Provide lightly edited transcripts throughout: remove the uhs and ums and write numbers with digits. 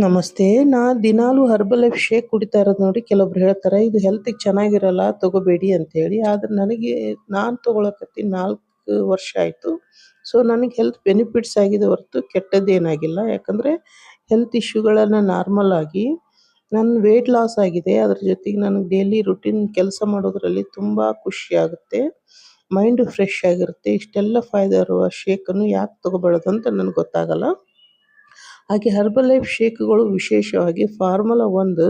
ನಮಸ್ತೆ. ದಿನಾಲೂ herbal life shake ಕುಡಿತಾ ಇರೋದು ನೋಡಿ ಕೆಲವೊಬ್ರು ಹೇಳ್ತಾರೆ ಇದು ಹೆಲ್ತಿಗೆ ಚೆನ್ನಾಗಿರಲ್ಲ ತಗೋಬೇಡಿ ಅಂತೇಳಿ. ಆದ್ರೆ ನಾನು ತಗೊಳಕತ್ತೀನಿ 4 ವರ್ಷ ಆಯಿತು. ಸೊ ನನಗೆ ಹೆಲ್ತ್ ಬೆನಿಫಿಟ್ಸ್ ಆಗಿದೆ ಹೊರತು ಕೆಟ್ಟದ್ದೇನಾಗಿಲ್ಲ. ಯಾಕಂದರೆ ಹೆಲ್ತ್ ಇಶ್ಯೂಗಳನ್ನು ನಾರ್ಮಲ್ ಆಗಿ ನನ್ನ ವೆಯ್ಟ್ ಲಾಸ್ ಆಗಿದೆ. ಅದ್ರ ಜೊತೆಗೆ ನನಗೆ ಡೈಲಿ ರುಟೀನ್ ಕೆಲಸ ಮಾಡೋದ್ರಲ್ಲಿ ತುಂಬ ಖುಷಿಯಾಗುತ್ತೆ. ಮೈಂಡು ಫ್ರೆಶ್ ಆಗಿರುತ್ತೆ. ಇಷ್ಟೆಲ್ಲ ಫಾಯ್ದೆ ಇರುವ ಶೇಕನ್ನು ಯಾಕೆ ತಗೋಬಾರ್ದು ಅಂತ ನನಗೆ ಗೊತ್ತಾಗಲ್ಲ. ಹಾಗೆ ಹರ್ಬಲ್ ಲೈಫ್ ಶೇಕ್ಗಳು ವಿಶೇಷವಾಗಿ ಫಾರ್ಮುಲಾ 1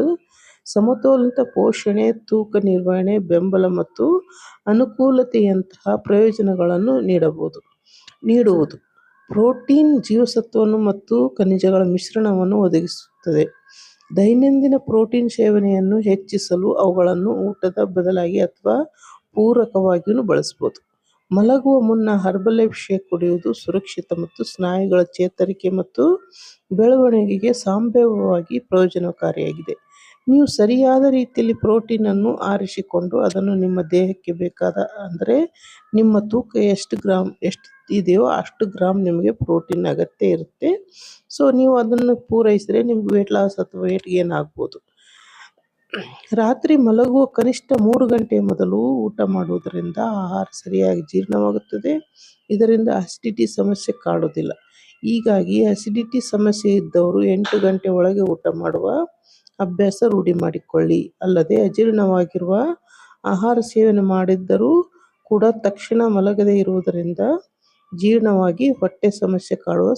ಸಮತೋಲಿತ ಪೋಷಣೆ, ತೂಕ ನಿರ್ವಹಣೆ, ಬೆಂಬಲ ಮತ್ತು ಅನುಕೂಲತೆಯಂತಹ ಪ್ರಯೋಜನಗಳನ್ನು ನೀಡುವುದು. ಪ್ರೋಟೀನ್, ಜೀವಸತ್ವವನ್ನು ಮತ್ತು ಖನಿಜಗಳ ಮಿಶ್ರಣವನ್ನು ಒದಗಿಸುತ್ತದೆ. ದೈನಂದಿನ ಪ್ರೋಟೀನ್ ಸೇವನೆಯನ್ನು ಹೆಚ್ಚಿಸಲು ಅವುಗಳನ್ನು ಊಟದ ಬದಲಾಗಿ ಅಥವಾ ಪೂರಕವಾಗಿಯೂ ಬಳಸಬಹುದು. ಮಲಗುವ ಮುನ್ನ ಹರ್ಬಲ್ ಲೈಫ್ ಶೇಕ್ ಕುಡಿಯುವುದು ಸುರಕ್ಷಿತ ಮತ್ತು ಸ್ನಾಯುಗಳ ಚೇತರಿಕೆ ಮತ್ತು ಬೆಳವಣಿಗೆಗೆ ಸಂಭಾವ್ಯವಾಗಿ ಪ್ರಯೋಜನಕಾರಿಯಾಗಿದೆ. ನೀವು ಸರಿಯಾದ ರೀತಿಯಲ್ಲಿ ಪ್ರೋಟೀನ್ ಅನ್ನು ಆರಿಸಿಕೊಂಡು ಅದನ್ನು ನಿಮ್ಮ ದೇಹಕ್ಕೆ ಬೇಕಾದ ಅಂದರೆ ನಿಮ್ಮ ತೂಕ ಎಷ್ಟು ಇದೆಯೋ ಅಷ್ಟು ಗ್ರಾಮ್ ನಿಮಗೆ ಪ್ರೋಟೀನ್ ಅಗತ್ಯ ಇರುತ್ತೆ. ಸೊ ನೀವು ಅದನ್ನು ಪೂರೈಸಿದರೆ ನಿಮ್ಗೆ ವೆಯ್ಟ್ ಲಾಸ್ ಅಥವಾ ವೆಯ್ಟ್ ಗೇನ್ ಆಗ್ಬೋದು. ರಾತ್ರಿ ಮಲಗುವ ಕನಿಷ್ಠ 3 ಗಂಟೆ ಮೊದಲು ಊಟ ಮಾಡುವುದರಿಂದ ಆಹಾರ ಸರಿಯಾಗಿ ಜೀರ್ಣವಾಗುತ್ತದೆ. ಇದರಿಂದ ಅಸಿಡಿಟಿ ಸಮಸ್ಯೆ ಕಾಡುವುದಿಲ್ಲ. ಹೀಗಾಗಿ ಅಸಿಡಿಟಿ ಸಮಸ್ಯೆ ಇದ್ದವರು 8 ಗಂಟೆ ಒಳಗೆ ಊಟ ಮಾಡುವ ಅಭ್ಯಾಸ ರೂಢಿ ಮಾಡಿಕೊಳ್ಳಿ. ಅಲ್ಲದೆ ಅಜೀರ್ಣವಾಗಿರುವ ಆಹಾರ ಸೇವನೆ ಮಾಡಿದ್ದರೂ ಕೂಡ ತಕ್ಷಣ ಮಲಗದೇ ಇರುವುದರಿಂದ ಜೀರ್ಣವಾಗಿ ಹೊಟ್ಟೆ ಸಮಸ್ಯೆ ಕಾಡುವ